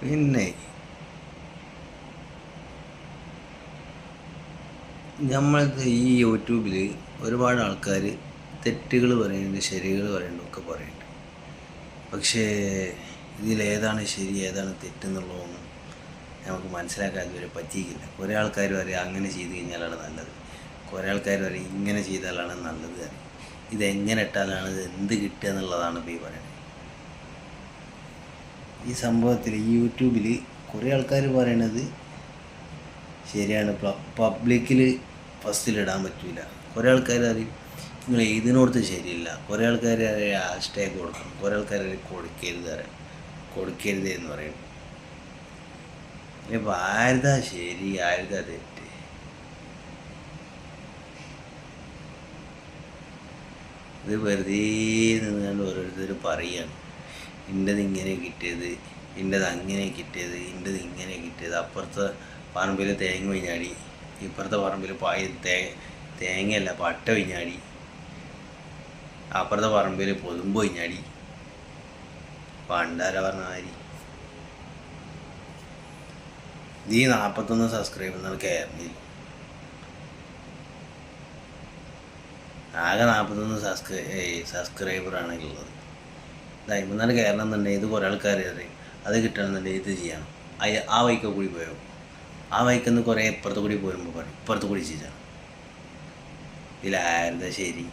പിന്നെ നമ്മളത് ഈ യൂട്യൂബിൽ ഒരുപാട് ആൾക്കാർ തെറ്റുകൾ പറയുന്നുണ്ട്, ശരികൾ പറയുന്നുണ്ട്, ഒക്കെ പറയുന്നുണ്ട്. പക്ഷേ ഇതിലേതാണ് ശരി ഏതാണ് തെറ്റെന്നുള്ളതൊന്നും നമുക്ക് മനസ്സിലാക്കാൻ ഇതുവരെ പറ്റിയില്ല. കുറേ ആൾക്കാർ പറയും അങ്ങനെ ചെയ്ത് കഴിഞ്ഞാലാണ് നല്ലത്, കുറേ ആൾക്കാർ പറയും ഇങ്ങനെ ചെയ്താലാണ് നല്ലത്. ഇതെങ്ങനെ ഇട്ടാലാണ് ഇത് എന്ത് കിട്ടുക എന്നുള്ളതാണ് ഇപ്പോൾ ഈ പറയുന്നത്. ഈ സംഭവത്തിൽ ഈ യൂട്യൂബിൽ കുറേ ആൾക്കാർ പറയണത് ശരിയാണ്, പബ്ലിക്കിൽ ഫസ്റ്റിലിടാൻ പറ്റില്ല. കുറേ ആൾക്കാർ അറിയും നിങ്ങൾ എഴുതിനോടത്ത് ശരിയില്ല, കുറേ ആൾക്കാർ ഹാഷ്ടാഗ് കൊടുക്കണം, കുറേ ആൾക്കാർ കൊടുക്കരുത് എന്ന് പറയും. ഇപ്പോൾ ആരുതാ ശരി ആരുതാ തെറ്റ്? ഇത് വെറുതെ നിന്നുകൊണ്ട് ഓരോരുത്തർ പറയുകയാണ് ഇൻ്റെത് ഇങ്ങനെ കിട്ടിയത്, ഇൻ്റെത് അങ്ങനെ കിട്ടിയത്, ഇൻ്റെത് ഇങ്ങനെ കിട്ടിയത്. അപ്പുറത്തെ പറമ്പിൽ തേങ്ങ വിഞ്ഞാടി, ഇപ്പുറത്തെ പറമ്പിൽ തേങ്ങയല്ല പട്ട വിഞ്ഞാടി, അപ്പുറത്തെ പറമ്പിൽ പൊതുമ്പ് വിഞ്ഞാടി. പണ്ടാര പറഞ്ഞ മാതിരി ഈ 41 സബ്സ്ക്രൈബ് എന്നാണ് കയറുന്നില്ല. ആകെ 41 സബ്സ്ക്രൈബറാണ് ഉള്ളത്. ഇതായിമെന്നാണ് കയറണം എന്നുണ്ടെങ്കിൽ ഇത് കുറേ ആൾക്കാർ അറിയും, അത് കിട്ടണമെന്നുണ്ടെങ്കിൽ ഇത് ചെയ്യണം. ആ വൈക്ക കൂടി പോയോ, ആ വൈക്കെന്ന് കുറേ ഇപ്പുറത്ത് കൂടി പോരുമ്പോൾ പറയും ഇപ്പുറത്ത് കൂടി ചെയ്യണം. ഇതിലാരുടെ ശരി?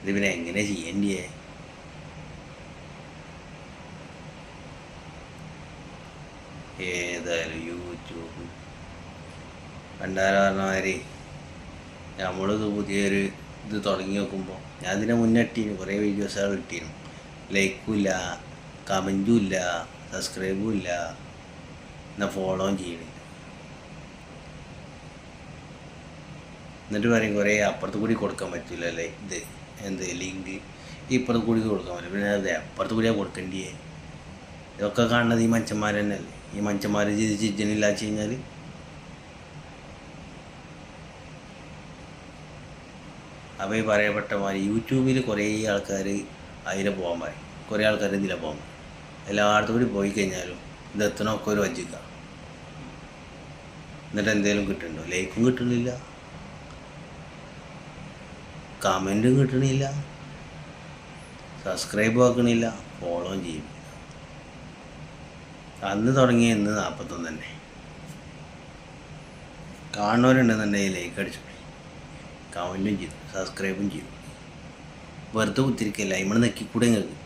ഇത് പിന്നെ എങ്ങനെ ചെയ്യേണ്ടിയേ? ഏതായാലും യൂട്യൂബ് പണ്ടാര പറഞ്ഞ മാതിരി നമ്മളിത് പുതിയൊരു ഇത് തുടങ്ങി നോക്കുമ്പോൾ ഞാൻ ഇതിനെ മുന്നേ ഇട്ടീന് കുറേ വീഡിയോസുകൾ ഇട്ടീനും, ലൈക്കും ഇല്ല, കമൻറ്റും ഇല്ല, സബ്സ്ക്രൈബും ഇല്ല, എന്നാൽ ഫോളോയും ചെയ്യണില്ല. എന്നിട്ട് പറയും കുറേ അപ്പുറത്ത് കൂടി കൊടുക്കാൻ പറ്റില്ല അല്ലേ, ഇത് എന്ത് ലിങ്ക് ഇപ്പുറത്ത് കൂടി കൊടുക്കാൻ പറ്റില്ല. പിന്നെ അത് അപ്പുറത്ത് കൂടിയാണ് കൊടുക്കേണ്ടിയേ? ഇതൊക്കെ കാണുന്നത് ഈ മനുഷ്യന്മാർ തന്നെയല്ലേ. ഈ മനുഷ്യന്മാർ ചിജനില്ല വെച്ച് കഴിഞ്ഞാൽ അപ്പോൾ ഈ പറയപ്പെട്ട മാതിരി യൂട്യൂബിൽ കുറേ ആൾക്കാർ അതിലെ പോകാൻ പറയും, കുറേ ആൾക്കാർ ഇതിലെ പോകാൻ പറയും. എല്ലായിടത്തും കൂടി പോയി കഴിഞ്ഞാലും ഇത് എത്തണമൊക്കെ ഒരു വജ്ജിക്ക. എന്നിട്ട് എന്തെങ്കിലും കിട്ടുന്നുണ്ടോ? ലൈക്കും കിട്ടണില്ല, കമൻറ്റും കിട്ടണില്ല, സബ്സ്ക്രൈബും ആക്കണില്ല, ഫോളോയും ചെയ്യും. അന്ന് തുടങ്ങിയ ഇന്ന് 41 തന്നെ. കാണുന്നവരുണ്ടെന്നുണ്ടെങ്കിൽ ലൈക്ക് അടിച്ചു, കമൻറ്റും ചെയ്തു, സബ്സ്ക്രൈബും ചെയ്തു. വെറുതെ കുത്തിരിക്കല്ല, ഇവിടെ നെക്കിക്കൂടെ നിങ്ങൾക്ക്